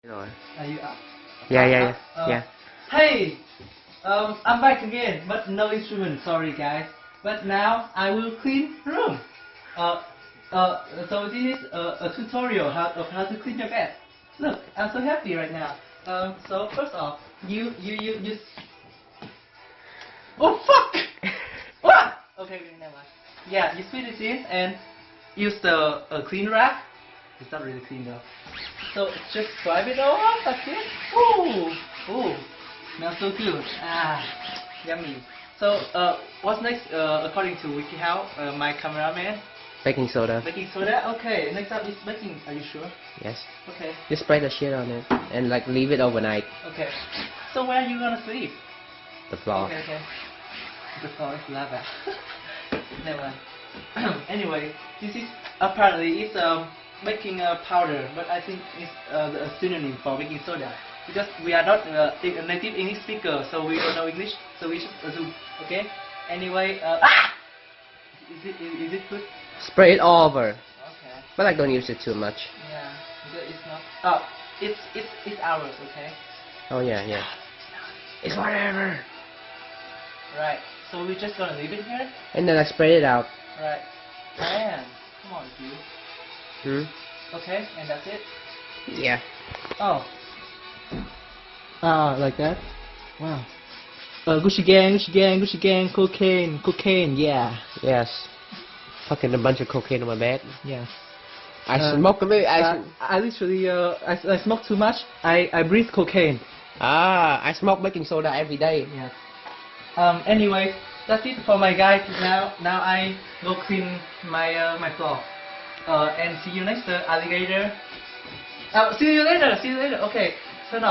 Rồi. Are you up? Yeah. Hey, I'm back again, but no instrument. Sorry, guys. But now I will clean room. So this is a tutorial of how to clean your bed. Look, I'm so happy right now. So first off, you. Oh fuck! What? Okay, never mind. Yeah, you split it in and use the clean rag. It's not really clean though. So just wipe it all off, that's it. Ooh, smells so good. Yummy. So what's next according to WikiHow, my cameraman? Baking soda. Baking soda? Okay, next up is baking, are you sure? Yes. Okay. Just spray the shit on it and like leave it overnight. Okay. So where are you gonna sleep? The floor. Okay. The floor is lava. Never mind. Anyway, this is apparently it's baking powder, but I think it's a synonym for baking soda because we are not a native English speaker, so we don't know English, so we just assume. Okay. Anyway, is it good? Spray it all over. Okay. But like don't use it too much. Yeah, because it's not. Oh, it's ours. Okay. Oh yeah. It's whatever. Right. So we're just gonna leave it here. And then I spray it out. Right. Man, come on, dude. Okay, and that's it? Yeah. Oh. Like that? Wow. Gucci gang, cocaine, yeah. Yes. Fucking a bunch of cocaine on my bed. Yeah. I smoke a bit. I literally, I smoke too much. I breathe cocaine. I smoke baking soda every day. Yeah. Anyway, that's it for my guide. Now I go clean my my floor. And see you next alligator. See you later. Okay, turn off.